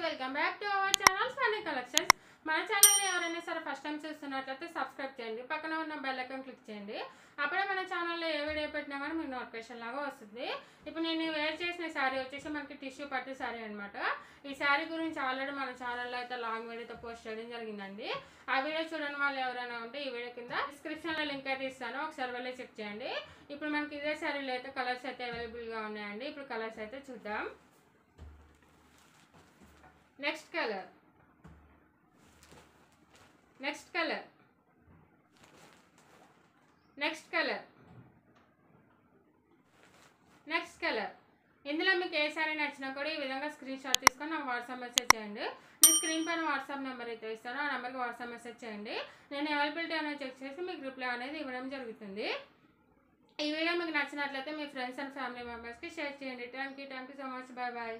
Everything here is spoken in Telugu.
Welcome back to our channel funny collections. మన ఛానల్ని ఎవరైనా సరే ఫస్ట్ టైం చూస్తున్నట్లయితే సబ్స్క్రైబ్ చేయండి, పక్కన ఉన్న బెల్ ఐకాన్ క్లిక్ చేయండి. అప్పుడే మన ఛానల్లో ఏ వీడియో పెట్టినా కానీ మీకు నోటిఫికేషన్ లాగా వస్తుంది. ఇప్పుడు నేను వేర్ చేసిన శారీ వచ్చేసి మనకి టిష్యూ పట్టు శారీ అనమాట. ఈ శారీ గురించి ఆల్రెడీ మన ఛానల్లో అయితే లాంగ్ వీడియోతో పోస్ట్ చేయడం జరిగిందండి. ఆ వీడియో చూడని వాళ్ళు ఎవరైనా ఉంటే ఈ వీడియో కింద డిస్క్రిప్షన్లో లింక్ అయితే ఇస్తాను, ఒకసారి వెళ్ళి చెక్ చేయండి. ఇప్పుడు మనకి ఇదే శారీలో అయితే కలర్స్ అయితే అవైలబుల్గా ఉన్నాయండి. ఇప్పుడు కలర్స్ అయితే చూద్దాం. Next colour, next colour, next colour, next colour. ఇందులో మీకు ఏ సారీ నచ్చినా కూడా ఈ విధంగా స్క్రీన్ షాట్ తీసుకొని నాకు వాట్సాప్ మెసేజ్ చేయండి. నేను స్క్రీన్ పైన వాట్సాప్ నెంబర్ అయితే ఇస్తాను, ఆ నెంబర్కి వాట్సాప్ మెసేజ్ చేయండి. నేను అవైలబిలిటీ అనేది చెక్ చేసి మీకు రిప్లై అనేది ఇవ్వడం జరుగుతుంది. ఈ వీడియో మీకు నచ్చినట్లయితే మీ ఫ్రెండ్స్ అండ్ ఫ్యామిలీ మెంబర్స్కి షేర్ చేయండి. Thank you so much. Bye bye.